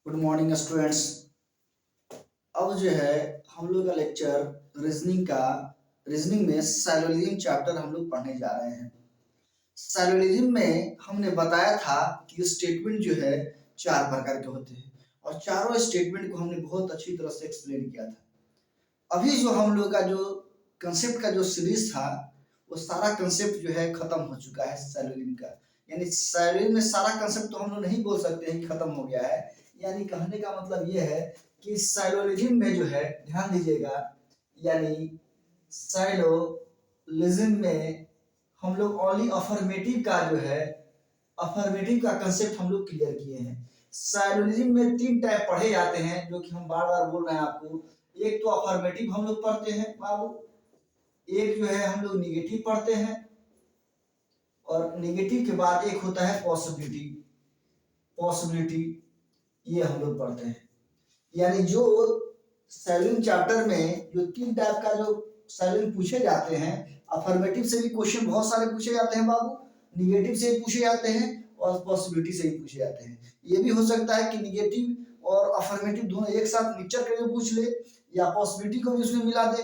Good morning students. अब जो है हम लोग का लेक्चर रीजनिंग में साइलोजिज्म चैप्टर हम लोग पढ़ने जा रहे हैं। साइलोजिज्म में हमने बताया था कि स्टेटमेंट जो है चार प्रकार के होते हैं और चारों स्टेटमेंट को हमने बहुत अच्छी तरह से एक्सप्लेन किया था। अभी जो हम लोग का जो कंसेप्ट का जो सीरीज था वो सारा कंसेप्ट जो है खत्म हो चुका है साइलोजिज्म का। यानी साइलोजिज्म में सारा कंसेप्ट तो हम लोग नहीं बोल सकते हैं कि खत्म हो गया है। यानी कहने का मतलब ये है कि साइलोजिज्म में जो है ध्यान दीजिएगा, यानी साइलोजिज्म में हम लोग ओनली अफर्मेटिव का जो है अफर्मेटिव का कंसेप्ट हम लोग क्लियर किए हैं। साइलोजिज्म में तीन टाइप पढ़े जाते हैं जो कि हम बार बार बोल रहे हैं आपको। एक तो अफर्मेटिव हम लोग पढ़ते हैं बाबू, एक जो है हम लोग निगेटिव पढ़ते हैं और निगेटिव के बाद एक होता है पॉसिबिलिटी ये हम लोग पढ़ते हैं। यानी जो साइलोजिज्म चैप्टर में जो तीन टाइप का जो साइलोजिज्म पूछे जाते हैं, अफर्मेटिव से भी क्वेश्चन बहुत सारे पूछे जाते हैं बाबू, निगेटिव से भी पूछे जाते हैं और पॉसिबिलिटी से भी पूछे जाते हैं। ये भी हो सकता है कि निगेटिव और अफर्मेटिव दोनों एक साथ मिक्सचर करके पूछ ले या पॉसिबिलिटी को भी उसमें मिला दे,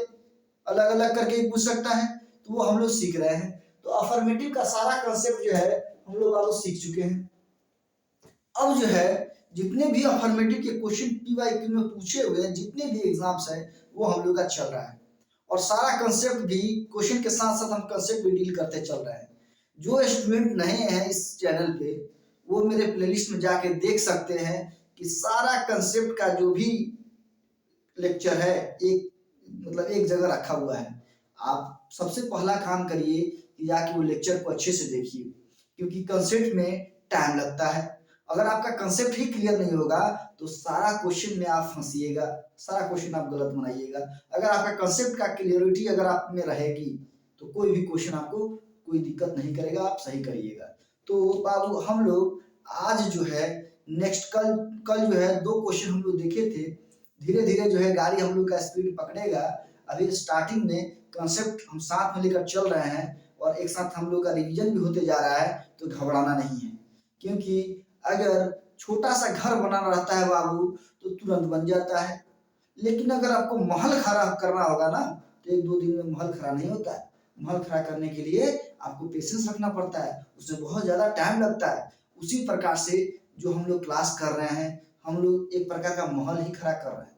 अलग अलग करके पूछ सकता है। तो वो हम लोग सीख रहे हैं। तो अफर्मेटिव का सारा कंसेप्ट जो है हम लोग आप सीख चुके हैं। अब जो है जितने भी अफर्मेटिव के क्वेश्चन पीवाईक्यू में पूछे हुए हैं, जितने भी एग्जाम्स हैं वो हम लोग का चल रहा है और सारा कंसेप्ट भी क्वेश्चन के साथ साथ हम कंसेप्ट भी डील करते चल रहे हैं। जो स्टूडेंट नए हैं इस चैनल पे वो मेरे प्लेलिस्ट में जाके देख सकते हैं कि सारा कंसेप्ट का जो भी लेक्चर है एक जगह रखा हुआ है। आप सबसे पहला काम करिए कि जाके वो लेक्चर को अच्छे से देखिए, क्योंकि कंसेप्ट में टाइम लगता है। अगर आपका कंसेप्ट ही क्लियर नहीं होगा तो सारा क्वेश्चन में आप फंसिएगा, सारा क्वेश्चन आप गलत बनाइएगा। अगर आपका कंसेप्ट का क्लियरिटी अगर आप में रहेगी तो कोई भी क्वेश्चन आपको कोई दिक्कत नहीं करेगा, आप सही करिएगा। तो बाबू हम लोग आज जो है नेक्स्ट कल जो है दो क्वेश्चन हम लोग देखे थे। धीरे धीरे जो है गाड़ी हम लोग का स्पीड पकड़ेगा। अभी स्टार्टिंग में कंसेप्ट हम साथ में लेकर चल रहे हैं और एक साथ हम लोग का रिवीजन भी होते जा रहा है। तो घबराना नहीं है, क्योंकि अगर छोटा सा घर बनाना रहता है बाबू तो तुरंत बन जाता है, लेकिन अगर आपको महल खड़ा करना होगा ना तो एक दो दिन में महल खड़ा नहीं होता है। महल खड़ा करने के लिए आपको पेशेंस रखना पड़ता है, उसमें बहुत ज्यादा टाइम लगता है। उसी प्रकार से जो हम लोग क्लास कर रहे हैं, हम लोग एक प्रकार का महल ही खड़ा कर रहे हैं।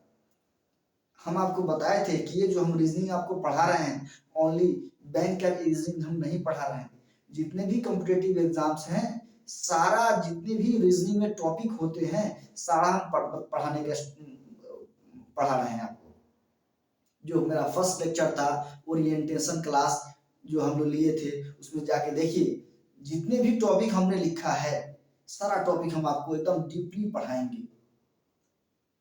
हम आपको बताए थे कि ये जो हम रीजनिंग आपको पढ़ा रहे हैं ओनली बैंक का रीजनिंग हम नहीं पढ़ा रहे हैं। जितने भी कॉम्पिटिटिव एग्जाम्स हैं, सारा जितने भी रीजनिंग में टॉपिक होते हैं सारा हम पढ़ा रहे हैं आपको। जो मेरा फर्स्ट लेक्चर था ओरिएंटेशन क्लास जो हम लोग लिए थे, उसमें जाके देखिए जितने भी टॉपिक हमने लिखा है सारा टॉपिक हम आपको एकदम डीपली पढ़ाएंगे।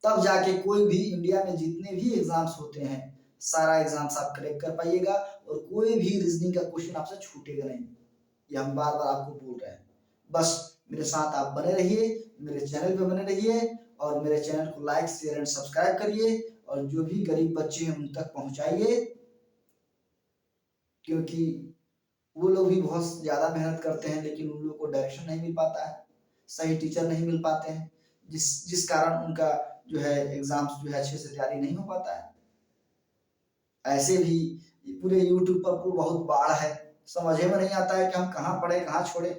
तब जाके कोई भी इंडिया में जितने भी एग्जाम्स होते हैं सारा एग्जाम्स आप क्रैक कर पाइएगा और कोई भी रीजनिंग का क्वेश्चन आपसे छूटेगा नहीं। ये हम बार बार आपको बोल रहे हैं। बस मेरे साथ आप बने रहिए, मेरे चैनल पे बने रहिए और मेरे चैनल को लाइक शेयर एंड सब्सक्राइब करिए और जो भी गरीब बच्चे हैं उन तक पहुंचाइए, क्योंकि वो लोग भी बहुत ज्यादा मेहनत करते हैं लेकिन उन लोगों को डायरेक्शन नहीं मिल पाता है, सही टीचर नहीं मिल पाते हैं, जिस कारण उनका जो है एग्जाम्स जो है अच्छे से तैयारी नहीं हो पाता है। ऐसे भी पूरे यूट्यूब पर बहुत बाढ़ है, समझ में नहीं आता है कि हम कहाँ पढ़े कहाँ छोड़े।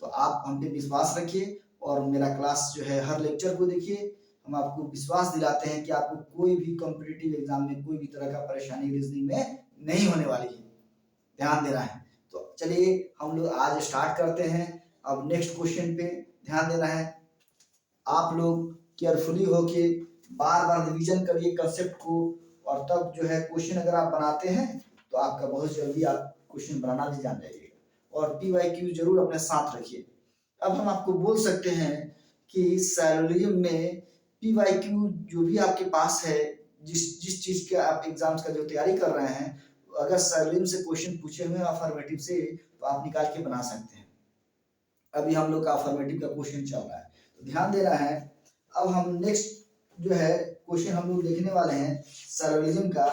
तो आप हम पे विश्वास रखिए और मेरा क्लास जो है हर लेक्चर को देखिए। हम आपको विश्वास दिलाते हैं कि आपको कोई भी कॉम्पिटिटिव एग्जाम में कोई भी तरह का परेशानी रीजनिंग में नहीं होने वाली है, ध्यान देना है। तो चलिए हम लोग आज स्टार्ट करते हैं। अब नेक्स्ट क्वेश्चन पे ध्यान देना है। आप लोग केयरफुली होके बार बार रिवीजन करिए कंसेप्ट को और तब जो है क्वेश्चन अगर आप बनाते हैं तो आपका बहुत जल्दी आप क्वेश्चन बनाना भी जान जाइएगा और पीवाईक्यू जरूर अपने साथ रखिए। अब हम आपको बोल सकते हैं कि साइलोजिज्म में पीवाईक्यू जो भी आपके पास है, जिस चीज के आप एग्जाम्स का जो तैयारी कर रहे हैं, अगर साइलोजिज्म से क्वेश्चन पूछे हुए अफर्मेटिव से तो आप निकाल के बना सकते हैं। अभी हम लोग का अफर्मेटिव का क्वेश्चन चल रहा है तो ध्यान देना है। अब हम नेक्स्ट जो है क्वेश्चन हम लोग देखने वाले हैं साइलोजिज्म का,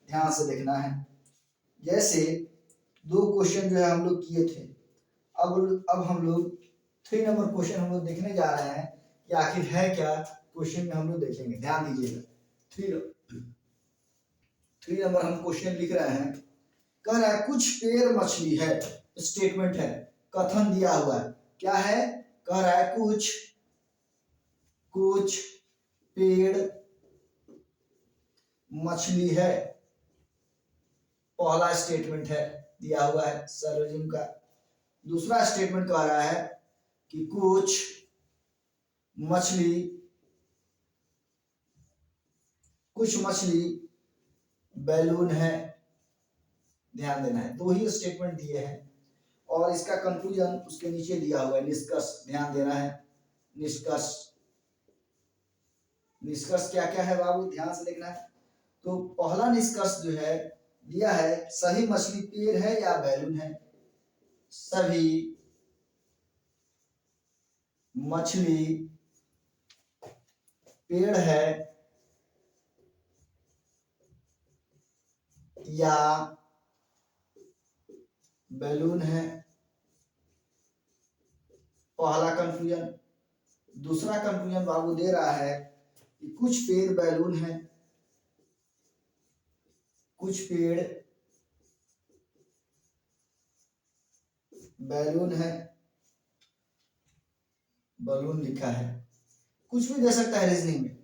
ध्यान से देखना है। जैसे दो क्वेश्चन जो है हम लोग किए थे, अब हम लोग 3 नंबर क्वेश्चन हम लोग देखने जा रहे हैं कि आखिर है क्या, क्वेश्चन में हम लोग देखेंगे, ध्यान दीजिएगा। 3 नंबर हम क्वेश्चन लिख रहे हैं। कह रहा है कुछ पेड़ मछली है, स्टेटमेंट है, कथन दिया हुआ है, क्या है, कह रहा है कुछ पेड़ मछली है, पहला स्टेटमेंट है, दिया हुआ है सर्वजिम का। दूसरा स्टेटमेंट कह रहा है कि कुछ मछली बैलून है, ध्यान देना है। 2 ही स्टेटमेंट दिए हैं और इसका कंक्लूजन उसके नीचे दिया हुआ है, निष्कर्ष, ध्यान देना है। निष्कर्ष क्या क्या है बाबू, ध्यान से देखना है। तो पहला निष्कर्ष जो है दिया है, सभी मछली पेड़ है या बैलून है, सभी मछली पेड़ है या बैलून है, पहला कंक्लूजन। दूसरा कंक्लूजन बाबू दे रहा है कि कुछ पेड़ बैलून है, कुछ पेड़ बैलून है, बलून लिखा है, कुछ भी दे सकता है रीजनिंग में।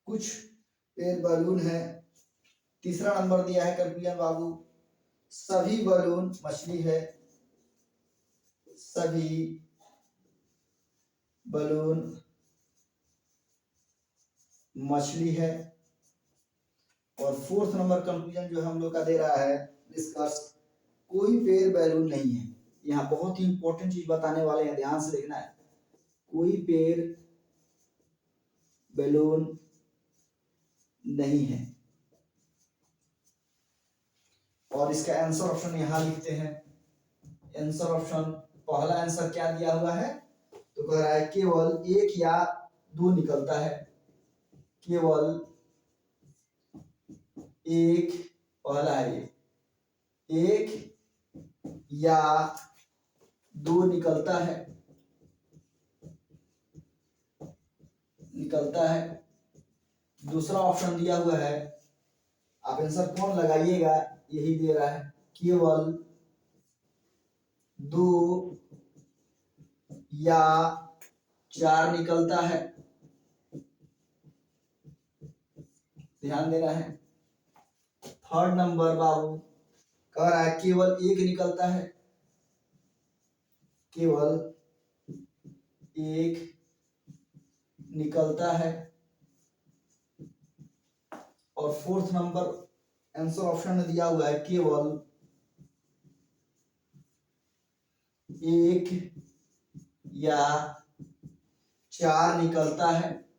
कुछ पेड़ बैलून है। तीसरा नंबर दिया है कंक्लूजन बाबू, सभी बलून मछली है, सभी बलून मछली है। और फोर्थ नंबर कंक्लूजन जो हम लोग का दे रहा है निष्कर्ष, कोई पेड़ बैलून नहीं है। यहाँ बहुत ही इंपॉर्टेंट चीज बताने वाले हैं, ध्यान से देखना है। कोई पेड़ बैलून नहीं है। और इसका आंसर ऑप्शन यहाँ लिखते हैं। आंसर ऑप्शन पहला आंसर क्या दिया हुआ है, तो कह रहा है केवल 1 या 2 निकलता है, केवल 1, पहला है ये, 1 या 2 निकलता है। दूसरा ऑप्शन दिया हुआ है, आप आंसर कौन लगाइएगा, यही दे रहा है, केवल 2 या 4 निकलता है, ध्यान देना है। थर्ड नंबर बाबू कह रहा है केवल 1 निकलता है, केवल 1 निकलता है। और फोर्थ नंबर आंसर ऑप्शन में दिया हुआ है केवल 1 या 4 निकलता है।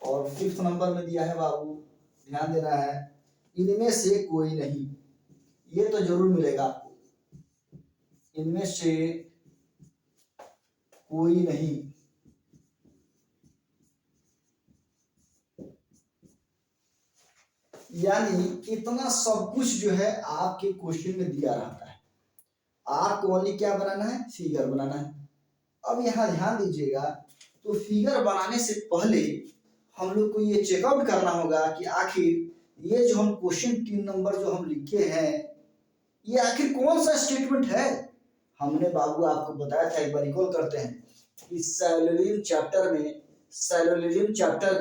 और फिफ्थ नंबर में दिया है बाबू, ध्यान देना है, इनमें से कोई नहीं। ये तो जरूर मिलेगा आपको, इनमें से कोई नहीं। यानी इतना सब कुछ जो है आपके क्वेश्चन में दिया रहता है, आपको ओनली क्या बनाना है, फिगर बनाना है। अब यहाँ ध्यान दीजिएगा, तो फिगर बनाने से पहले हम लोग को ये चेकआउट करना होगा कि आखिर ये जो हम क्वेश्चन 3 नंबर जो हम लिखे हैं, ये आखिर कौन सा स्टेटमेंट है। हमने बाबू आपको बताया था, एक बार रिकॉल करते हैं, कि सैलोलिज्म चैप्टर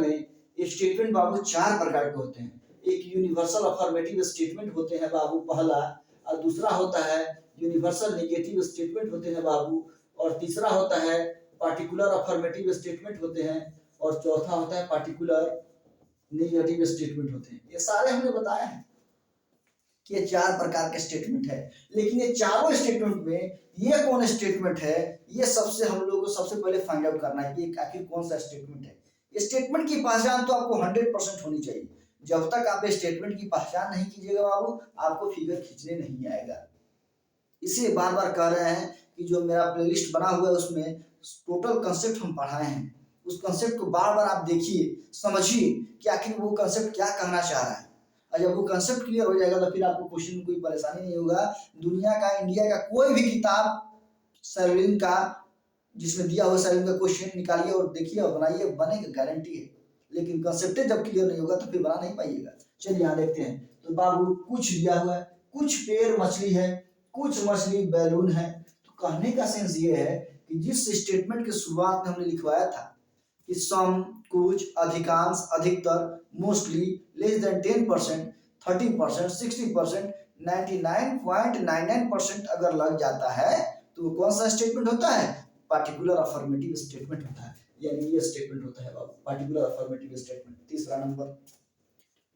में स्टेटमेंट बाबू 4 प्रकार के होते हैं। एक यूनिवर्सल अफर्मेटिव स्टेटमेंट होते हैं बाबू, पहला, और दूसरा होता है यूनिवर्सल नेगेटिव स्टेटमेंट होते हैं बाबू, और तीसरा होता है पार्टिकुलर अफर्मेटिव स्टेटमेंट होते हैं, और चौथा होता है पार्टिकुलर नेगेटिव स्टेटमेंट होते हैं। ये सारे हमने बताया है कि ये 4 प्रकार के स्टेटमेंट है। लेकिन ये चारों स्टेटमेंट में ये कौन स्टेटमेंट है, ये सबसे हम लोगों को सबसे पहले फाइंड आउट करना है कि आखिर कौन सा स्टेटमेंट है। स्टेटमेंट की पहचान तो आपको 100% होनी चाहिए। जब तक आप स्टेटमेंट की पहचान नहीं कीजिएगा बाबू, आपको फिगर खींचने नहीं आएगा। इसे बार बार कह रहे हैं कि जो मेरा प्लेलिस्ट बना हुआ है उसमें टोटल कंसेप्ट हम पढ़ाए हैं, उस कंसेप्ट को बार बार आप देखिए, समझिए कि आखिर वो कंसेप्ट क्या कहना चाह रहा है। और जब वो कंसेप्ट क्लियर हो जाएगा तो फिर आपको क्वेश्चन में कोई परेशानी नहीं होगा। दुनिया का, इंडिया का कोई भी किताब सेलुइन का जिसमें दिया हुआ सेलुइन का क्वेश्चन निकालिए और देखिए और बनाइए, बनेगा, गारंटी है। लेकिन कंसेप्ट जब क्लियर नहीं होगा तो फिर बना नहीं पाइएगा। चलिए यहाँ देखते हैं। तो बाबू कुछ दिया हुआ है, कुछ पेड़ मछली है, कुछ मछली बैलून है। तो कहने का सेंस ये है कि जिस स्टेटमेंट के शुरुआत में हमने लिखवाया था कि सम, कुछ, अधिकांश, अधिकतर, मोस्टली, लेस देन 10%, 30%, 60%, 99.99% अगर लग जाता है तो वो कौन सा स्टेटमेंट होता है? पार्टिकुलर अफर्मेटिव स्टेटमेंट होता है। यानी ये स्टेटमेंट होता है बाबू, पार्टिकुलर अफर्मेटिव स्टेटमेंट। तीसरा नंबर,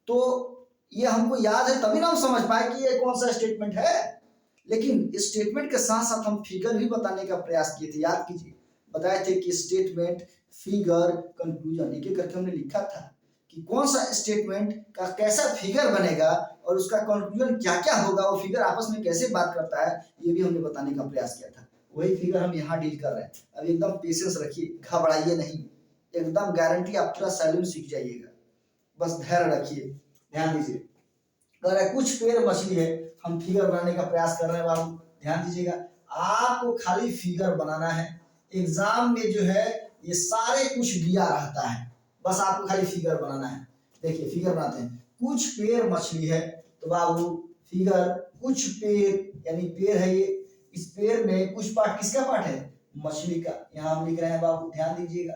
तो ये हमको याद है तभी ना हम समझ पाए कि ये कौन सा स्टेटमेंट है। लेकिन स्टेटमेंट के साथ साथ हम फिगर भी बताने का प्रयास किए थे, याद कीजिए। बताए थे कि स्टेटमेंट, फिगर, कंक्लूजन, एक एक करके हमने लिखा था कि कौन सा स्टेटमेंट का कैसा फिगर बनेगा और उसका कंक्लूजन क्या क्या होगा, वो फिगर आपस में कैसे बात करता है, ये भी हमने बताने का प्रयास किया था। वही फिगर हम यहाँ डील कर रहे हैं। अब एकदम पेशेंस रखिए, घबराइए नहीं, एकदम गारंटी आप पूरा सैल्यूट सीख जाइएगा। बस धैर्य रखिए, ध्यान दीजिए। अगर कुछ पेड़ मछली है, हम फिगर बनाने का प्रयास कर रहे हैं बाबू, ध्यान दीजिएगा। आपको खाली फिगर बनाना है। एग्जाम में जो है ये सारे कुछ दिया रहता है, बस आपको खाली फिगर बनाना है। देखिए फिगर बनाते हैं। कुछ पेड़ मछली है, तो बाबू फिगर कुछ पेड़, यानी पेड़ है ये, इस पेड़ में कुछ पार्ट किसका पार्ट है? मछली का। यहाँ हम लिख रहे हैं बाबू, ध्यान दीजिएगा।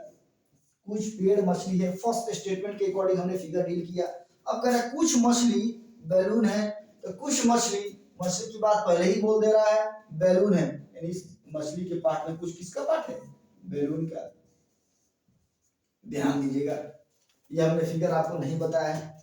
कुछ पेड़ मछली है, फर्स्ट स्टेटमेंट के अकॉर्डिंग हमने फिगर डील किया। अब कह रहा है कुछ मछली बैलून है, तो कुछ मछली, मछली की बात पहले ही बोल दे रहा है, बैलून है, यानी इस मछली के पार्ट में कुछ किसका पार्ट है? बैलून का। ध्यान दीजिएगा, ये हमने फिगर आपको नहीं बताया है।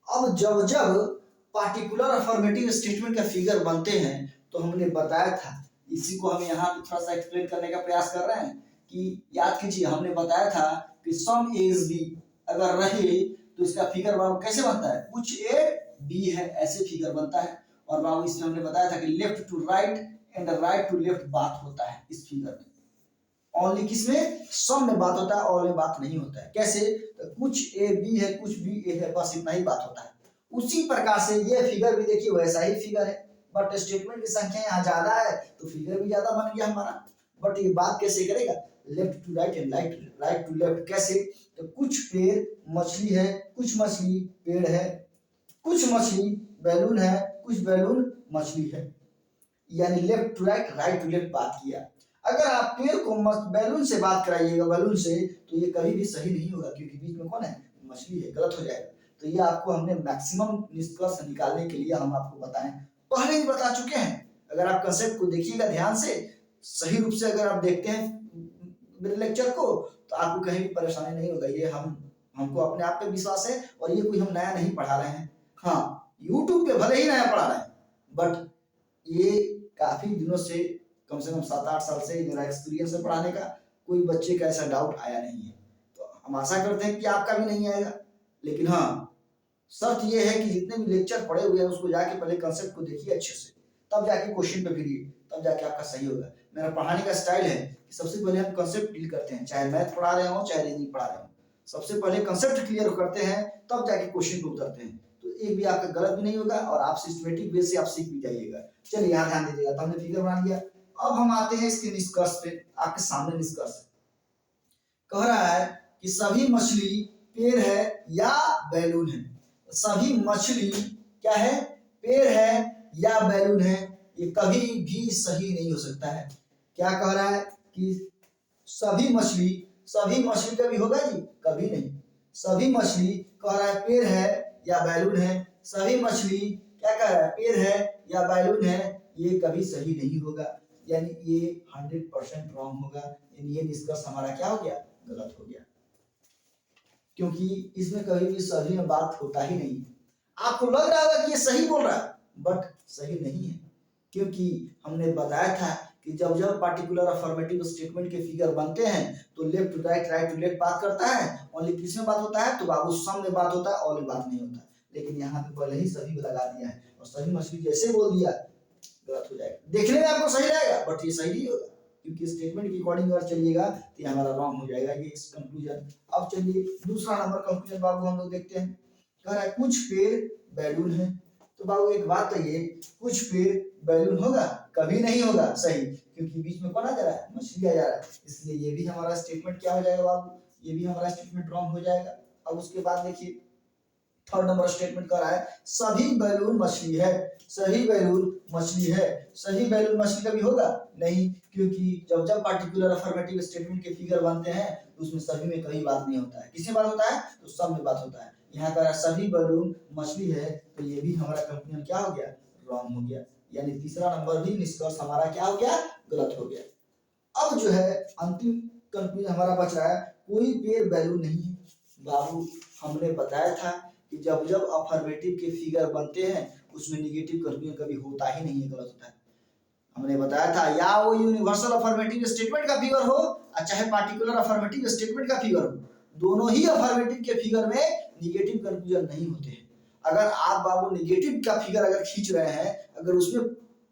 अब जब जब पार्टिकुलर अफर्मेटिव स्टेटमेंट का फिगर बनते हैं तो हमने बताया था, इसी को हम यहाँ पे थोड़ा सा एक्सप्लेन करने का प्रयास कर रहे हैं कि याद कीजिए, हमने बताया था कि सम ए इज बी अगर रहे तो इसका फिगर बाबू कैसे बनता है? कुछ ए बी है, ऐसे फिगर बनता है। और बाबू इसमें हमने बताया था कि left to right and right to left बात होता है इस फिगर में। ओनली किसमें? सम में बात होता है, ऑल में बात नहीं होता है। कैसे? तो कुछ ए बी है, कुछ बी ए है, बस इतना ही बात होता है। उसी प्रकार से ये फिगर भी देखिए वैसा ही फिगर है, बट स्टेटमेंट की संख्या यहाँ ज्यादा है तो फिगर भी ज्यादा बन गया हमारा। बट ये बात कैसे करेगा? Left to right and right to left. कैसे? तो कुछ पेड़ मछली है, कुछ मछली पेड़ है, कुछ मछली बैलून है, कुछ बैलून मछली है, यानी left to right, right to left बात किया। अगर आप पेड़ को बैलून से बात कराइएगा, बैलून से, तो ये कभी भी सही नहीं होगा, क्योंकि बीच में कौन है? मछली है, गलत हो जाएगा। तो ये आपको हमने मैक्सिमम निष्कर्ष निकालने के लिए हम आपको बताएं, पहले ही बता चुके हैं। अगर आप कंसेप्ट को देखिएगा ध्यान से, सही रूप से अगर आप देखते हैं मेरे लेक्चर को, तो आपको कहीं भी परेशानी नहीं होगा। ये हमको अपने आप पे विश्वास है, और ये कोई हम नया नहीं पढ़ा रहे हैं। हाँ, यूट्यूब पे भले ही नया पढ़ा रहे हैं, बट ये काफी दिनों से कम 7-8 साल से मेरा एक्सपीरियंस है पढ़ाने का, कोई बच्चे का ऐसा डाउट आया नहीं है। तो हम आशा करते हैं कि आपका भी नहीं आएगा। लेकिन हाँ, शर्त यह है कि जितने भी लेक्चर पढ़े हुए हैं उसको जाके पहले कंसेप्ट को देखिए अच्छे से, तब जाके क्वेश्चन पे फिरिए, तब जाके आपका सही होगा। मेरा पढ़ाने का स्टाइल है कि सबसे पहले हम कंसेप्ट डील करते हैं, चाहे मैथ पढ़ा रहे हो चाहे रीजनिंग पढ़ा रहे हो। सबसे पहले कंसेप्ट क्लियर करते हैं, तब जाके क्वेश्चन पे उतरते हैं। तो एक भी आपका गलत भी नहीं होगा और आप सिस्टमेटिक वे से आप सीख भी जाइएगा। चलिए यहाँ ध्यान दीजिएगा, तो हमने फिगर बना लिया। अब हम आते हैं इसके निष्कर्ष पे। आपके सामने निष्कर्ष कह रहा है कि सभी मछली पेड़ है या बैलून है। सभी मछली क्या है? पेड़ है या बैलून है। ये कभी भी सही नहीं हो सकता है। क्या कह रहा है कि सभी मछली कभी होगा जी? कभी नहीं। सभी मछली कह रहा है पेड़ है या बैलून है। सभी मछली क्या कह रहा है? पेड़ है या बैलून है। ये कभी सही नहीं होगा, यानी ये 100% रॉन्ग होगा। यानी ये निष्कर्ष हमारा क्या हो गया? गलत हो गया, क्योंकि इसमें कभी भी सही में बात होता ही नहीं। आपको लग रहा होगा कि ये सही बोल रहा है, बट सही नहीं है, क्योंकि हमने बताया था कि जब जब पार्टिकुलर अफर्मेटिव स्टेटमेंट के फिगर बनते हैं तो left to right, right to left बात करता है। ओनली किस में बात होता है? तो बाबू सम में बात होता है, ऑल में बात नहीं होता। लेकिन यहाँ पे पहले ही सभी लगा दिया है, और सभी मछली जैसे बोल दिया गलत हो जाएगा। देखने में आपको सही लगेगा, बट ये सही नहीं होगा, क्योंकि स्टेटमेंट के अकॉर्डिंग अगर चलिएगा तो ये हमारा रॉन्ग हो जाएगा। ये कंक्लूजन। अब चलिए दूसरा नंबर कंक्लूजन बाबू हम लोग देखते हैं। कह रहा है कुछ पेड़ बैलून है। तो बाबू एक बात तो ये, कुछ पेड़ बैलून होगा, कभी नहीं होगा, सही, क्योंकि बीच में कौन आ जा रहा है, मछली आ जा रहा है, इसलिए ये भी हमारा स्टेटमेंट क्या हो जाएगा बाबू, ये भी हमारा स्टेटमेंट रॉन्ग हो जाएगा। अब उसके बाद देखिए थर्ड नंबर स्टेटमेंट कर रहा है, सभी बैलून मछली है, सही बैलून मछली है। सही बैलून मछली कभी होगा नहीं, क्योंकि जब जब पार्टिकुलर अफर्मेटिव स्टेटमेंट के फिगर बनते हैं तो उसमें सभी में कहीं बात नहीं होता है, किसमें बात होता है, तो सब में बात होता है। यहाँ पर सभी बैलून मछली है, तो ये भी हमारा कंक्लूजन क्या हो गया, रॉन्ग हो गया, यानी तीसरा नंबर भी निष्कर्ष हमारा क्या हो गया, गलत हो गया। अब जो है अंतिम कंक्लूजन हमारा बच रहा है, कोई पेड़ बैलून नहीं है। बाबू हमने बताया था कि जब जब अफर्मेटिव के फिगर बनते हैं उसमें निगेटिव कंक्लूजन कभी होता ही नहीं है, गलत होता है। हमने बताया था या वो यूनिवर्सल अफर्मेटिव स्टेटमेंट का फिगर हो और चाहे पार्टिकुलर अफर्मेटिव स्टेटमेंट का फिगर हो, दोनों ही अफर्मेटिव के फिगर में निगेटिव कंक्लूजन नहीं होते हैं। अगर आप बाबू निगेटिव का फिगर अगर खींच रहे हैं, अगर उसमें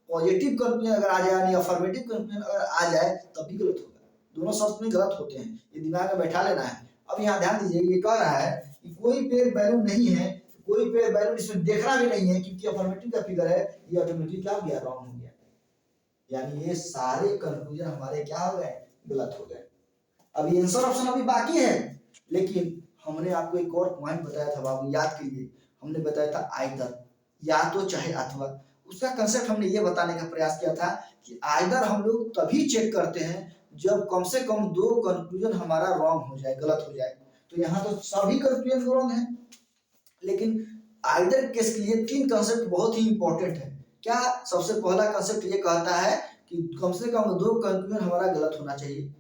पॉजिटिव कंक्लूजन अगर आ जाए यानी अफर्मेटिव कंक्लूजन अगर आ जाए तब भी गलत होगा, दोनों शब्द में गलत होते हैं, ये दिमाग में बैठा लेना है। अब यहाँ ध्यान दीजिए, ये कह रहा है कि कोई पेड़ बैलून नहीं है, कोई पेड़ बैलून इसमें देखना भी नहीं है क्योंकि अफर्मेटिव का फिगर है, ये ऑटोमेटिक क्या हो गया, रॉन्ग हो गया, यानी ये सारे कंक्लूजन हमारे क्या हो गए, गलत हो गए। अब ये आंसर ऑप्शन अभी बाकी है, लेकिन हमने आपको एक और पॉइंट बताया था बाबू, याद कीजिए, हमने बताया था आइदर, या तो चाहे अथवा। उसका कंसेप्ट हमने ये बताने का प्रयास किया था कि आइदर हम लोग तभी चेक करते हैं जब कम से कम दो कंक्लूजन हमारा रॉन्ग हो जाए, गलत हो जाए। तो यहाँ तो सभी कंक्लूजन रॉन्ग है, लेकिन आइदर केस के लिए तीन कंसेप्ट बहुत ही इंपॉर्टेंट है। क्या, सबसे पहला कंसेप्ट ये कहता है कि कम से कम दो कंक्लूजन हमारा गलत होना चाहिए।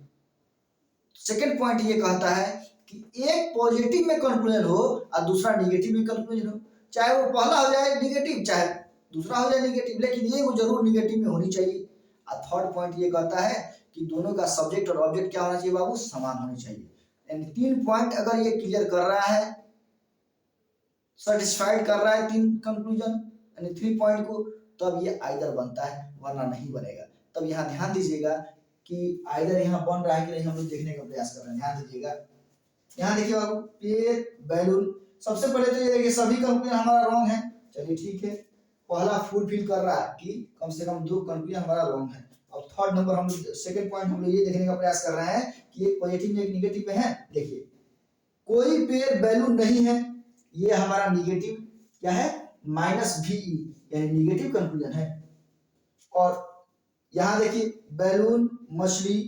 सेकंड पॉइंट ये कहता है कि एक पॉजिटिव में कंक्लूजन हो और दूसरा नेगेटिव में कंक्लूजन हो, चाहे वो पहला हो जाए नेगेटिव चाहे दूसरा हो जाए नेगेटिव, लेकिन ये वो जरूर नेगेटिव में होनी चाहिए। और थर्ड पॉइंट ये कहता है कि दोनों का सब्जेक्ट और ऑब्जेक्ट क्या होना चाहिए बाबू, समान होने चाहिए। यानी तीन पॉइंट अगर ये क्लियर कर रहा है, सेटिस्फाइड कर रहा है तीन कंक्लूजन यानी 3 पॉइंट को, तब ये आइदर बनता है, वरना नहीं बनेगा। तब यहाँ ध्यान दीजिएगा कि आइदर यहाँ बन रहा है कि नहीं, हम लोग देखने का प्रयास कर रहे हैं। ध्यान दीजिएगा, यहाँ देखिए बाबू, पेड़ बैलून, सबसे पहले तो ये सभी कंक्लूजन हमारा रॉन्ग है, चलिए ठीक है, पहला फुलफिल कर रहा है कि कम से कम दो कंक्लूजन हमारा रॉन्ग है। अब थर्ड नंबर हम लोग, सेकंड पॉइंट हम लोग ये देखने का प्रयास कर रहे हैं कि एक पॉजिटिव में एक नेगेटिव में है। देखिए कोई पेड़ बैलून नहीं है, ये हमारा नेगेटिव क्या है, -VE यानी नेगेटिव कंक्लूजन है। और यहाँ देखिए बैलून मछली,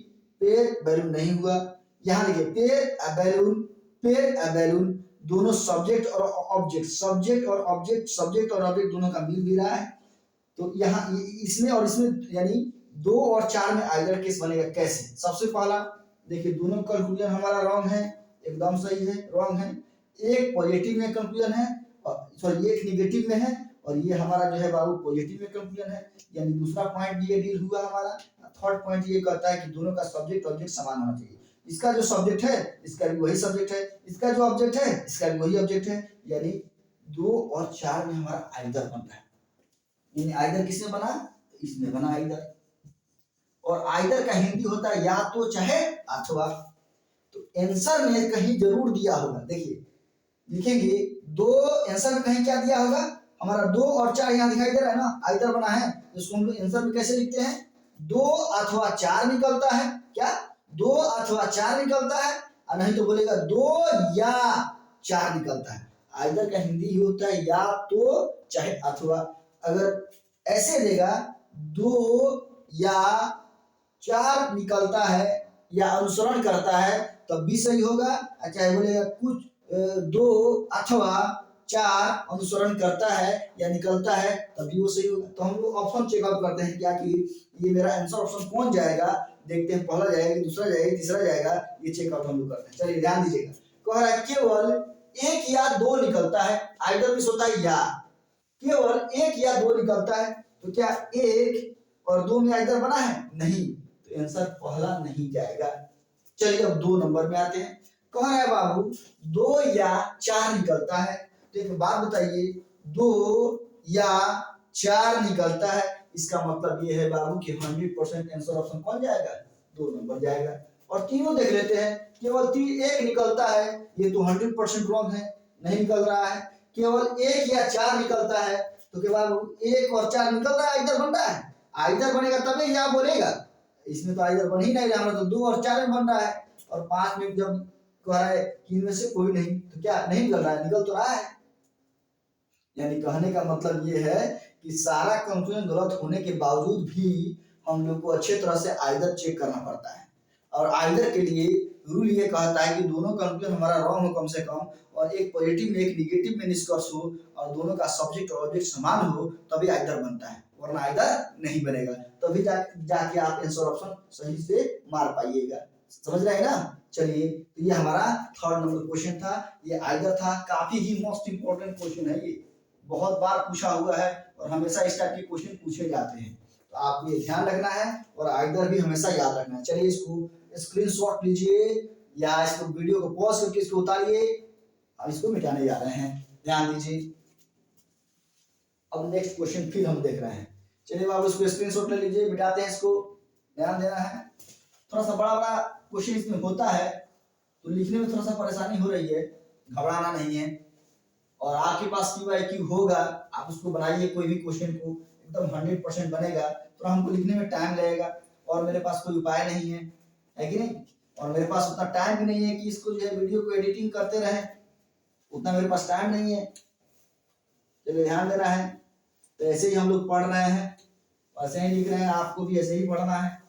पेड़ बैलून नहीं हुआ। यहाँ देखिए पेड़ बैलून, पेड़ बैलून, दोनों सब्जेक्ट और ऑब्जेक्ट, सब्जेक्ट और ऑब्जेक्ट, सब्जेक्ट और ऑब्जेक्ट दोनों का मिल भी रहा है। तो यहाँ इसमें और इसमें यानी 2 और 4 में आइदर केस बनेगा। कैसे, सबसे पहला देखिए दोनों कंक्लूजन हमारा रॉन्ग है, एकदम सही है, रॉन्ग है। एक पॉजिटिव में कंक्लूजन है और सॉरी एक नेगेटिव में है, और ये हमारा जो है बाबू पॉजिटिव में कंक्लूजन है, यानी दूसरा पॉइंट भी ये डील हुआ हमारा। थर्ड पॉइंट ये कहता है कि दोनों का सब्जेक्ट ऑब्जेक्ट समान होना चाहिए, इसका जो सब्जेक्ट है इसका भी वही सब्जेक्ट है, इसका जो ऑब्जेक्ट है इसका भी वही ऑब्जेक्ट है, यानी 2 और 4 में हमारा आइदर बनता है। यानी आइदर किसमें बना, इसमें बना आइदर। और आइदर का हिंदी होता है या तो चाहे अथवा। तो आंसर में कहीं जरूर दिया होगा, देखिए लिखेंगे दो, आंसर में कहीं क्या दिया होगा, हमारा 2 और 4 यहाँ दिखाई दे रहा है ना, आइदर बना है, इसको हम लोग आंसर में कैसे लिखते हैं, 2 अथवा 4 निकलता है। क्या, 2 अथवा 4 निकलता है, और नहीं तो बोलेगा 2 या 4 निकलता है। आइदर का हिंदी ही होता है या तो चाहे अथवा। अगर ऐसे देगा 2 या 4 निकलता है या अनुसरण करता है तब भी सही होगा, चाहे बोलेगा कुछ 2 अथवा 4 अनुसरण करता है या निकलता है तभी वो सही होगा। तो हम लोग ऑप्शन चेकआउट करते हैं क्या कि ये मेरा आंसर ऑप्शन कौन जाएगा, देखते हैं पहला जाएगा, दूसरा जाएगा, तीसरा जाएगा, ये चेकआउट हम लोग करते हैं। चलिए ध्यान दीजिएगा, कह रहा है केवल 1 या 2 निकलता है, आइदर मिस होता है या, केवल 1 या 2 निकलता है। तो क्या 1 और 2 में आइदर बना है, नहीं, तो आंसर पहला नहीं जाएगा। चलिए अब 2 नंबर में आते हैं, कह रहा है बाबू 2 या 4 निकलता है। तो एक बात बताइए, 2 या 4 निकलता है, इसका मतलब ये है बाबू कि 100% आंसर ऑप्शन कौन जाएगा, 2 नंबर जाएगा। और तीनों देख लेते हैं, केवल 1 निकलता है, ये तो 100% रॉन्ग है, नहीं निकल रहा है। केवल 1 या 4 निकलता है तो केवल 1 और 4 निकल रहा है, आइदर बन रहा है। आइदर बनेगा तभी यहाँ बोलेगा, इसमें तो आइदर बन ही नहीं रहा, हमारा तो 2 और 4 में बन रहा है। और 5 में जब कह रहा है कि इनमें से कोई नहीं, तो क्या नहीं निकल रहा है? निकल तो रहा है। यानी कहने का मतलब ये है कि सारा कंक्लूजन गलत होने के बावजूद भी हम लोग को अच्छे तरह से आइदर चेक करना पड़ता है। और आइदर के लिए रूल ये कहता है कि दोनों कंक्लूजन हमारा रॉन्ग हो कम से कम, और एक पॉजिटिव में एक निगेटिव में निष्कर्ष हो, और दोनों का सब्जेक्ट और ऑब्जेक्ट समान हो, तभी आइदर बनता है, वरना आइदर नहीं बनेगा। तभी जाके आप आंसर ऑप्शन सही से मार पाइएगा। समझ रहे हैं ना? चलिए, तो ये हमारा 3rd नंबर क्वेश्चन था, ये आइदर था। काफी ही मोस्ट इंपोर्टेंट क्वेश्चन है, ये बहुत बार पूछा हुआ है और हमेशा इस टाइप के क्वेश्चन पूछे जाते हैं, तो आपको ये ध्यान रखना है और आइदर भी हमेशा याद रखना है। चलिए, इसको स्क्रीनशॉट लीजिए या इसको वीडियो को पॉज करके इसको उतारिए, अब इसको मिटाने जा रहे हैं, ध्यान दीजिए। अब नेक्स्ट क्वेश्चन फिर हम देख रहे हैं। चलिए बाबू, इसको स्क्रीनशॉट ले लीजिए, मिटाते हैं इसको, ध्यान देना है। थोड़ा सा बड़ा बड़ा क्वेश्चन इसमें होता है तो लिखने में थोड़ा सा परेशानी हो रही है, घबराना नहीं है। और आपके पास QIQ होगा, आप उसको बनाइए, कोई भी क्वेश्चन को एकदम 100% बनेगा। तो हमको लिखने में टाइम लगेगा और मेरे पास कोई उपाय नहीं है कि नहीं? और मेरे पास उतना टाइम भी नहीं है कि इसको जो है वीडियो को एडिटिंग करते रहे, उतना मेरे पास टाइम नहीं है। चलिए, ध्यान देना है। तो ऐसे ही हम लोग पढ़ रहे हैं, ऐसे ही लिख रहे हैं, आपको भी ऐसे ही पढ़ना है।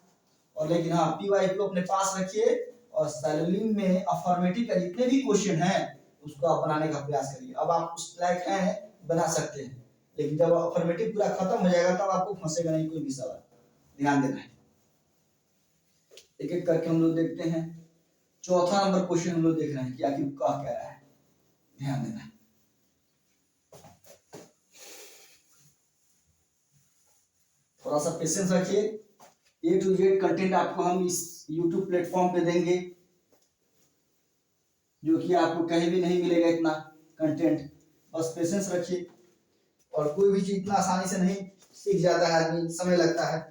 और लेकिन हाँ, PYQ अपने पास रखिए और सैलूलिन में अफर्मेटिव का जितने भी क्वेश्चन हैं उसको आप बनाने का प्रयास करिए। अब आप उस लायक हैं, बना सकते हैं, लेकिन जब अफर्मेटिव पूरा खत्म हो जाएगा तब आपको फंसेगा नहीं कोई भी सवाल, ध्यान देना है। एक एक करके हम लोग देखते हैं। 4था नंबर क्वेश्चन हम लोग देख रहे हैं कि आखिर क्या कह रहा है, ध्यान देना है। थोड़ा सा पेशेंस रखिए। A to Z कंटेंट आपको हम इस YouTube प्लेटफॉर्म पे देंगे, जो कि आपको कहीं भी नहीं मिलेगा इतना कंटेंट। बस पेशेंस रखिए, और कोई भी चीज इतना आसानी से नहीं सीख जाता है आदमी, समय लगता है।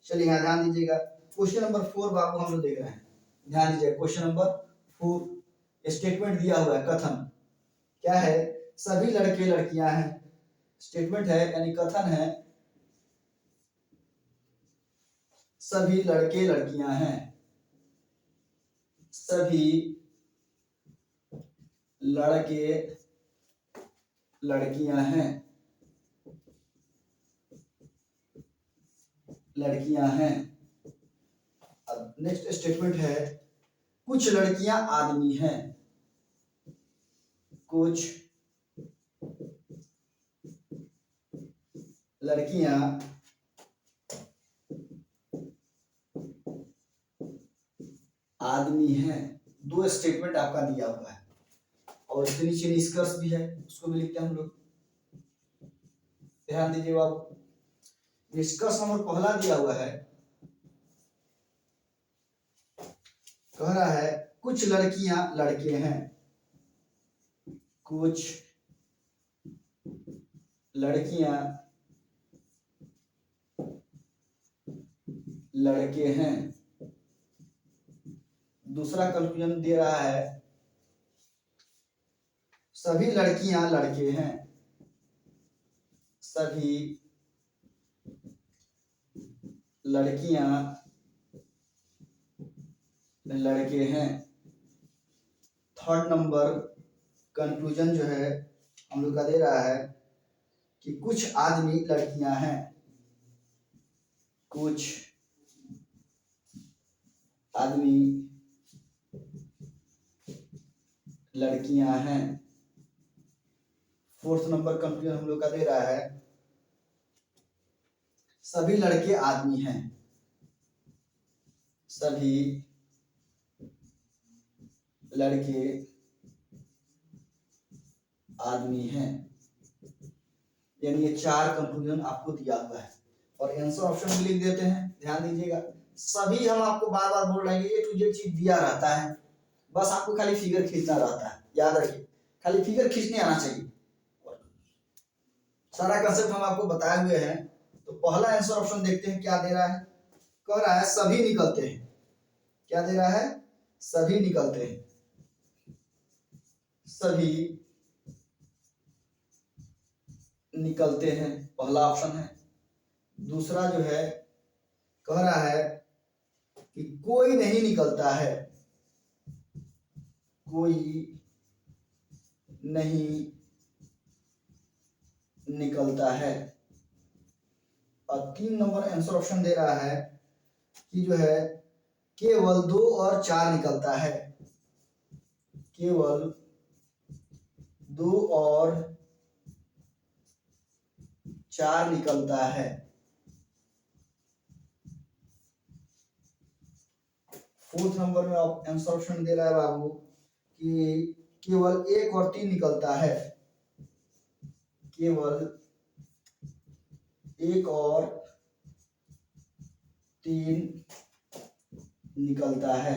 चलिए, यहाँ ध्यान दीजिएगा। क्वेश्चन नंबर 4 बाबू हम लोग देख रहे हैं, ध्यान दीजिए। क्वेश्चन नंबर 4 स्टेटमेंट दिया हुआ है, कथन क्या है? सभी लड़के लड़कियां हैं। स्टेटमेंट है यानी कथन है, सभी लड़के लड़कियां हैं, सभी लड़के लड़कियां हैं, लड़कियां हैं। अब नेक्स्ट स्टेटमेंट है, कुछ लड़कियां आदमी हैं, कुछ लड़कियां आदमी हैं। 2 स्टेटमेंट आपका दिया हुआ है, और इसके नीचे निष्कर्ष भी है, उसको भी लिखते हैं हम लोग, ध्यान दीजिए बाबू। निष्कर्ष नंबर पहला दिया हुआ है, कह रहा है कुछ लड़कियां लड़के हैं, कुछ लड़कियां लड़के हैं। दूसरा कंक्लूजन दे रहा है, सभी लड़कियां लड़के हैं, सभी लड़कियां लड़के हैं। 3rd नंबर कंक्लूजन जो है हम लोग का दे रहा है कि कुछ आदमी लड़कियां हैं, कुछ आदमी लड़कियां हैं। 4th नंबर कंक्लूजन हम लोग का दे रहा है, सभी लड़के आदमी हैं, सभी लड़के आदमी हैं। यानी ये 4 कंक्लूजन आपको दिया हुआ है, और आंसर ऑप्शन भी लिख देते हैं, ध्यान दीजिएगा। सभी हम आपको बार बार बोल रहे हैं, A to Z चीज दिया रहता है, बस आपको खाली फिगर खींचना रहता है, याद रखिए, खाली फिगर खींचने आना चाहिए। सारा कंसेप्ट हम आपको बताए हुए हैं। तो पहला आंसर ऑप्शन देखते हैं क्या दे रहा है। कह रहा है सभी निकलते हैं। क्या दे रहा है? सभी निकलते हैं, सभी निकलते हैं, पहला ऑप्शन है। दूसरा जो है कह रहा है कि कोई नहीं निकलता है, कोई नहीं निकलता है। और 3 नंबर आंसर ऑप्शन दे रहा है कि जो है केवल 2 और 4 निकलता है, केवल 2 और 4 निकलता है। फोर्थ नंबर में आंसर ऑप्शन दे रहा है बाबू कि केवल 1 और 3 निकलता है, केवल 1 और 3 निकलता है।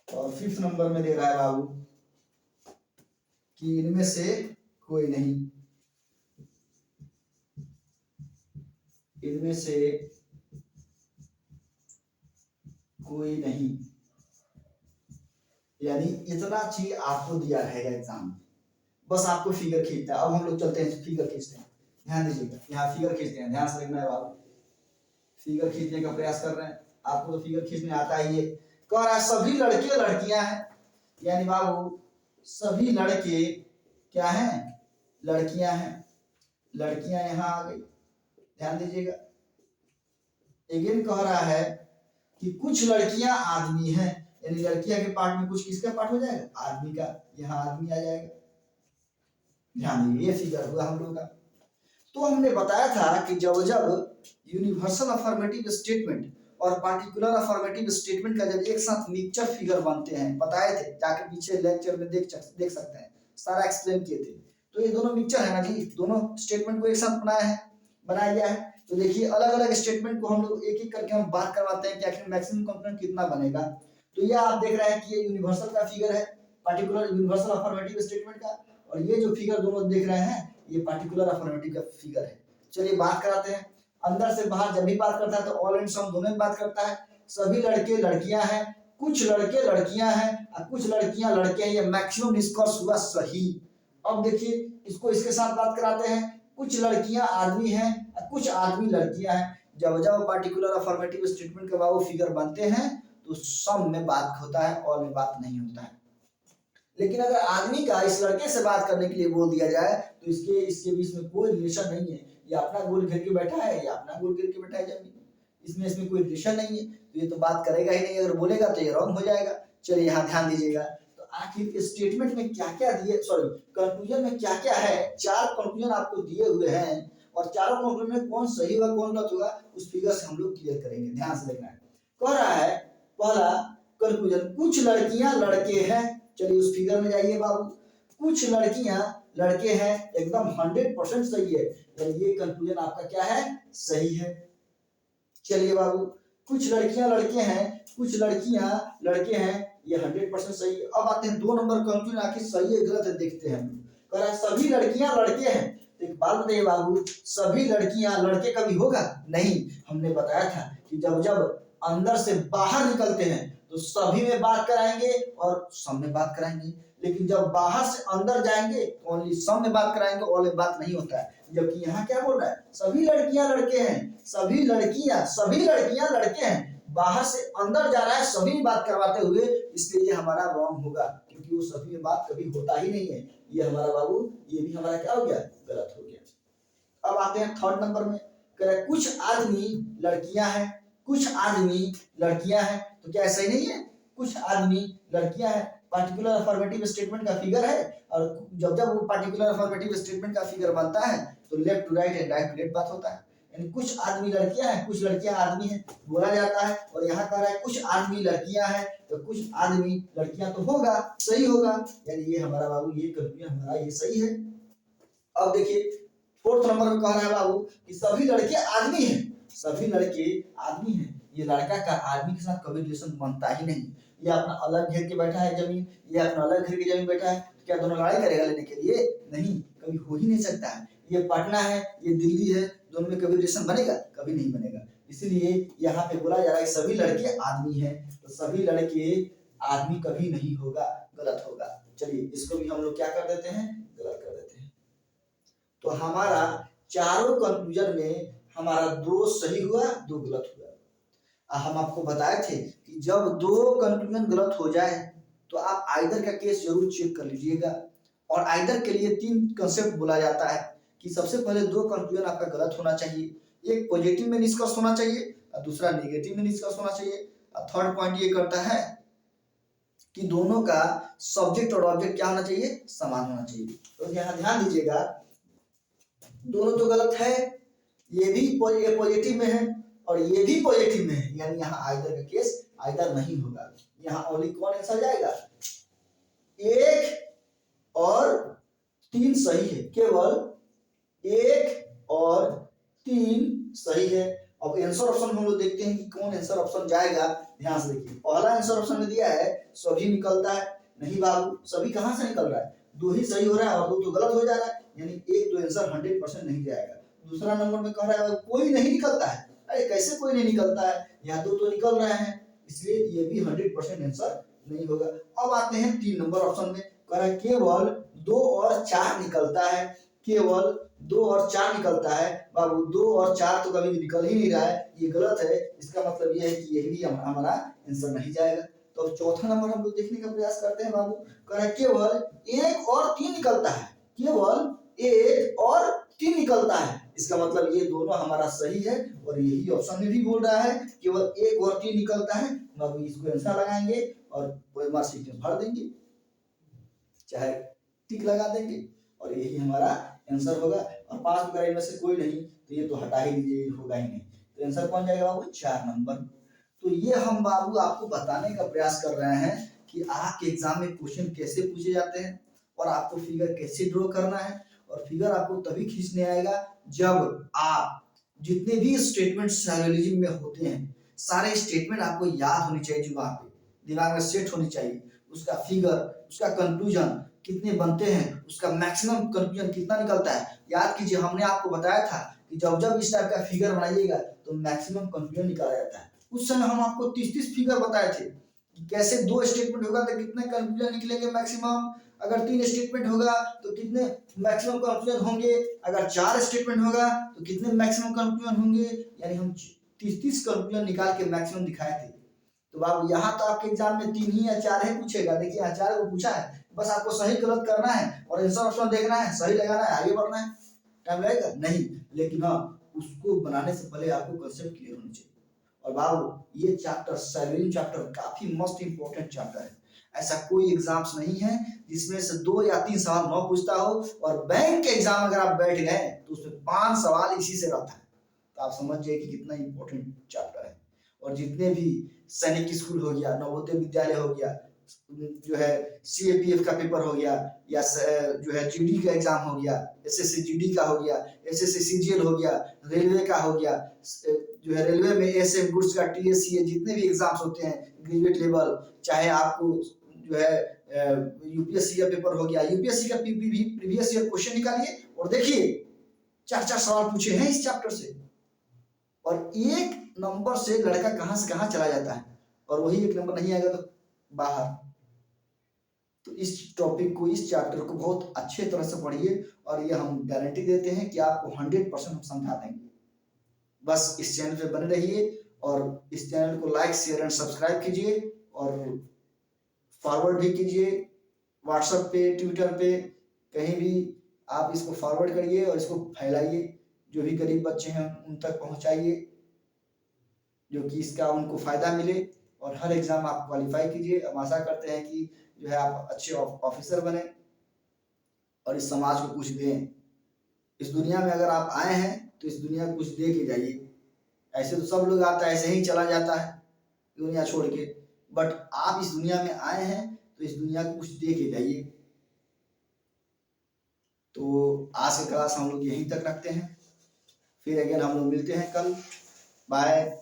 और 5th नंबर में दे रहा है बाबू कि इनमें से कोई नहीं, इनमें से कोई नहीं। यानी इतना चीज आपको दिया रहेगा एग्जाम में, बस आपको फिगर खींचना है। अब हम लोग चलते हैं, फिगर खींचते हैं। ध्यान दीजिएगा, यहाँ फिगर खींचते हैं, ध्यान से देखना है बाबू। फिगर खींचने का प्रयास कर रहे हैं, आपको तो फिगर खींचने आता ही है। कह रहा है सभी लड़के लड़कियां हैं, यानी बाबू सभी लड़के क्या हैं, लड़कियां हैं। लड़कियां यहाँ आ गई, ध्यान दीजिएगा। अगेन कह रहा है कि कुछ लड़कियां आदमी हैं, यानी लड़कियां के पार्ट में कुछ किसका पार्ट हो जाएगा, आदमी का। यहाँ आदमी आ जाएगा, ध्यान दीजिए। ये फिगर हुआ हम लोग का। तो हमने बताया था कि जब जब यूनिवर्सल अफर्मेटिव स्टेटमेंट और पार्टिकुलर अफर्मेटिव स्टेटमेंट का जब एक साथ मिक्सचर फिगर बनते हैं, बताए थे, जाके पीछे लेक्चर में देख सकते हैं, सारा एक्सप्लेन किए थे। तो ये दोनों मिक्सचर है ना जी, दोनों स्टेटमेंट को एक साथ बनाया गया है। तो देखिए अलग अलग स्टेटमेंट को हम लोग एक एक करके हम बात करवाते हैं कि आखिर मैक्सिमम कंपोनेंट कितना बनेगा। तो ये आप देख रहे हैं कि ये यूनिवर्सल का फिगर है, पार्टिकुलर यूनिवर्सल अफर्मेटिव स्टेटमेंट का, और ये जो फिगर दोनों देख रहे हैं ये पार्टिकुलर अफर्मेटिव का फिगर है। चलिए बात कराते हैं। अंदर से बाहर जब भी बात करता है तो ऑल एंड सम दोनों में बात करता है। सभी लड़के लड़कियां हैं, कुछ लड़के लड़कियां हैं और कुछ लड़कियां लड़के हैं, ये मैक्सिमम निष्कर्ष हुआ सही। अब देखिए इसको इसके साथ बात कराते हैं। कुछ लड़कियां आदमी हैं और कुछ आदमी लड़कियां हैं। जब जब पार्टिकुलर अफर्मेटिव स्टेटमेंट के बाबू फिगर बनते हैं तो सम में बात होता है, ऑल में बात नहीं होता है। लेकिन अगर आदमी का इस लड़के से बात करने के लिए बोल दिया जाए तो इसके बीच में कोई रिलेशन नहीं है। ये अपना गोल घेर के बैठा है, ये अपना गोल घेर के बैठा है जमीन, इसमें कोई रिलेशन नहीं है, तो ये तो बात करेगा ही नहीं। अगर बोलेगा तो ये रॉन्ग हो जाएगा। चलिए यहाँ ध्यान दीजिएगा। तो आखिर स्टेटमेंट में क्या क्या दिए, सॉरी कंक्लूजन में क्या क्या है, 4 कंक्लूजन आपको दिए हुए हैं और चारों कंक्लूजन में कौन सही होगा कौन गलत होगा उस फिगर से हम लोग क्लियर करेंगे। ध्यान से देखना है। कह रहा है पहला कंक्लूजन, कुछ लड़कियां लड़के हैं। चलिए उस फिगर में जाइए बाबू। कुछ लड़कियां लड़के हैं, एकदम 100% सही है। ये कंक्लूजन आपका क्या है, सही है। चलिए बाबू, कुछ लड़कियां लड़के हैं, कुछ लड़कियां लड़के हैं, ये 100% सही है। अब आते हैं 2 नंबर कंक्लूजन, आखिर सही है गलत है देखते हैं। कह रहा है सभी लड़कियां लड़के हैं। तो एक बात बताइए बाबू, सभी लड़कियां लड़के कभी होगा नहीं। हमने बताया था कि जब जब अंदर से बाहर निकलते हैं तो सभी में बात कराएंगे और सब में बात कराएंगे, लेकिन जब बाहर से अंदर जाएंगे तो ओनली सब में बात कराएंगे, ऑल में बात नहीं होता है। जबकि यहाँ क्या बोल रहा है, सभी लड़कियां लड़के हैं, सभी लड़कियां लड़के हैं। बाहर से अंदर जा रहा है सभी में बात करवाते हुए, इसलिए ये हमारा रॉन्ग होगा, क्योंकि वो सभी में बात कभी होता ही नहीं है। ये हमारा बाबू, ये भी हमारा क्या हो गया, गलत हो गया। अब आते हैं 3rd नंबर में। कह रहा है कुछ आदमी लड़कियां हैं, कुछ आदमी लड़कियां हैं। तो क्या सही नहीं है, कुछ आदमी लड़कियां हैं, पार्टिकुलर अफर्मेटिव स्टेटमेंट का फिगर है। और जब जब वो पार्टिकुलर अफर्मेटिव स्टेटमेंट का फिगर बनता है तो left to right and right to left बात होता है। यानी कुछ आदमी लड़कियां हैं, कुछ लड़कियां आदमी हैं बोला जाता है। और यहाँ कह रहा है कुछ आदमी लड़कियां हैं, तो कुछ आदमी लड़कियां तो होगा, सही होगा। यानी ये हमारा बाबू, ये कंक्लूजन हमारा ये सही है। अब देखिए 4th नंबर में कह रहा है बाबू कि सभी लड़के आदमी हैं, सभी लड़के आदमी हैं। ये लड़का का आदमी के साथ कभी रिलेशन बनता ही नहीं। ये अपना अलग घेर के बैठा है जमीन, ये अपना अलग घेर के जमीन बैठा है, तो क्या दोनों लड़ाई करेगा लेने के लिए, नहीं, कभी हो ही नहीं सकता है। ये पटना है, ये दिल्ली है, दोनों में कभी रिलेशन बनेगा, कभी नहीं बनेगा। इसीलिए यहाँ पे बोला जा रहा है सभी लड़के आदमी हैं, तो सभी लड़के आदमी कभी नहीं होगा, गलत होगा। चलिए इसको भी हम लोग क्या कर देते हैं, गलत कर देते हैं। तो हमारा चारों कंक्लूजन में हमारा 2 सही हुआ, 2 गलत हुआ। हम आपको बताए थे कि जब 2 कंक्लूजन गलत हो जाए तो आप आइदर का केस जरूर चेक कर लीजिएगा। और आइदर के लिए 3 कंसेप्ट बोला जाता है कि सबसे पहले 2 कंक्लूजन आपका गलत होना चाहिए, एक पॉजिटिव में निष्कर्ष होना चाहिए और दूसरा नेगेटिव में निष्कर्ष होना चाहिए। और थर्ड पॉइंट ये करता है कि दोनों का सब्जेक्ट और ऑब्जेक्ट क्या होना चाहिए, समान होना चाहिए। तो यहाँ ध्यान दीजिएगा, दोनों तो गलत है, ये भी पॉजिटिव में है और ये भी पॉजिटिव में है, यानी यहाँ आइदर का केस आइदर नहीं होगा। यहाँ ओनली कौन आंसर जाएगा, 1 और 3 सही है, केवल 1 और 3 सही है। अब आंसर ऑप्शन हम लोग देखते हैं कि कौन आंसर ऑप्शन जाएगा। ध्यान से देखिए, पहला आंसर ऑप्शन में दिया है सभी निकलता है, नहीं बाबू सभी कहां से निकल रहा है, 2 ही सही हो रहा है और 2 तो गलत हो जा रहा है, यानी 1 तो आंसर 100% नहीं जाएगा। दूसरा नंबर में कह रहा है कोई नहीं निकलता है, अरे कैसे कोई नहीं निकलता है, यहाँ 2 तो निकल रहे हैं, इसलिए ये भी 100% आंसर नहीं होगा। अब आते हैं 3 नंबर ऑप्शन में, कह रहा है केवल 2 और 4 निकलता है, केवल 2 और 4 निकलता है। बाबू 2 और 4 तो कभी निकल ही नहीं रहा है, ये गलत है। इसका मतलब ये है कि ये भी हमारा आंसर नहीं जाएगा। तो चौथा नंबर हम लोग देखने का प्रयास करते हैं बाबू, कह रहा है केवल 1 और 3 निकलता है, केवल 1 और 3 निकलता है। इसका मतलब ये दोनों हमारा सही है और यही ऑप्शन में भी बोल रहा है केवल 1 और 3 निकलता है। बाबू इसको आंसर लगाएंगे और ओएमआर शीट में भर देंगे, चाहे टिक लगा देंगे और यही हमारा आंसर होगा। और 5 वगैरह इनमें से कोई नहीं तो ये तो हटा ही दीजिए, होगा ही नहीं। तो आंसर कौन जाएगा बाबू, 4 नंबर। तो ये हम बाबू आपको बताने का प्रयास कर रहे हैं कि आपके एग्जाम में क्वेश्चन कैसे पूछे जाते हैं और आपको फिगर कैसे ड्रॉ करना है। और फिगर आपको तभी खींचने आएगा जब आप जितने भी स्टेटमेंट सैलोजिज्म में होते हैं, सारे स्टेटमेंट आपको याद होनी चाहिए, जुबान पे दिमाग में सेट होनी चाहिए। उसका फिगर, उसका कंक्लूजन कितने बनते हैं, उसका मैक्सिमम कंक्लूजन कितना निकलता है। याद कीजिए, हमने आपको बताया था कि जब जब इस टाइप का फिगर बनाइएगा तो मैक्सिमम कंक्लूजन निकाला जाता है। उस समय हम आपको 30-30 फिगर बताए थे कि कैसे 2 स्टेटमेंट होगा तो कितने कंक्लूजन निकलेंगे मैक्सिमम, अगर 3 स्टेटमेंट होगा तो कितने मैक्सिमम कंक्लूजन होंगे, अगर 4 स्टेटमेंट होगा तो कितने मैक्सिमम कंक्लूजन होंगे। यानी हम 30-30 कंक्लूजन निकाल के मैक्सिमम दिखाए थे। तो बाबू यहाँ तो आपके एग्जाम में 3 ही या 4 ही पूछेगा। देखिए यहाँ 4 को पूछा है, बस आपको सही गलत करना है और आंसर ऑप्शन देखना है, सही लगाना है, आगे बढ़ना है। टाइम लगेगा नहीं, लेकिन हाँ उसको बनाने से पहले आपको कांसेप्ट क्लियर होनी चाहिए। और बाबू ये चैप्टर सैलरी चैप्टर काफी मस्ट इंपॉर्टेंट चैप्टर है। ऐसा कोई एग्जाम्स नहीं है जिसमें से 2 या 3 सवाल न पूछता हो, और बैंक के एग्जाम अगर आप बैठ गए तो उसमें 5 सवाल इसी से रहता है। तो आप समझ जाइए कि कितना इंपॉर्टेंट चैप्टर है। और जितने भी सैनिक स्कूल हो गया, नवोदय विद्यालय हो गया, जो है सीएपीएफ का पेपर हो गया, या जो है जीडी का एग्जाम हो गया, एसएससी जीडी का हो गया, एसएससी सीजीएल हो गया, रेलवे का हो गया, जो है रेलवे में एसएम गुड्स का टीएससी है, जितने भी एग्जाम्स होते हैं ग्रेजुएट लेवल, चाहे आपको जो है यूपीएससी का पेपर हो गया, यूपीएससी का प्रीवियस ईयर क्वेश्चन निकालिए और देखिए 4-4 सवाल पूछे हैं इस चैप्टर से। और 1 नंबर से लड़का कहां से कहां चला जाता है, और वही 1 नंबर नहीं आएगा तो बाहर। तो इस टॉपिक को, इस चैप्टर को बहुत अच्छे तरह से पढ़िए और ये हम गारंटी देते हैं कि आपको 100% हम समझा देंगे। बस इस चैनल पे बने रहिए और इस चैनल को लाइक, शेयर एंड सब्सक्राइब कीजिए और फॉरवर्ड भी कीजिए, व्हाट्सएप पे, ट्विटर पे, कहीं भी आप इसको फॉरवर्ड करिए और इसको फैलाइए। जो भी गरीब बच्चे हैं उन तक पहुंचाइए, जो कि इसका उनको फायदा मिले और हर एग्जाम आप क्वालिफाई कीजिए। हम आशा करते हैं कि जो है आप अच्छे ऑफिसर बने और इस समाज को कुछ दें। इस दुनिया में अगर आप आए हैं तो इस दुनिया को कुछ दे के जाइए। ऐसे तो सब लोग आता है, ऐसे ही चला जाता है दुनिया छोड़ के, बट आप इस दुनिया में आए हैं तो इस दुनिया को कुछ दे के जाइए। तो आज की क्लास हम लोग यहीं तक रखते हैं, फिर अगेन हम लोग मिलते हैं कल। बाय।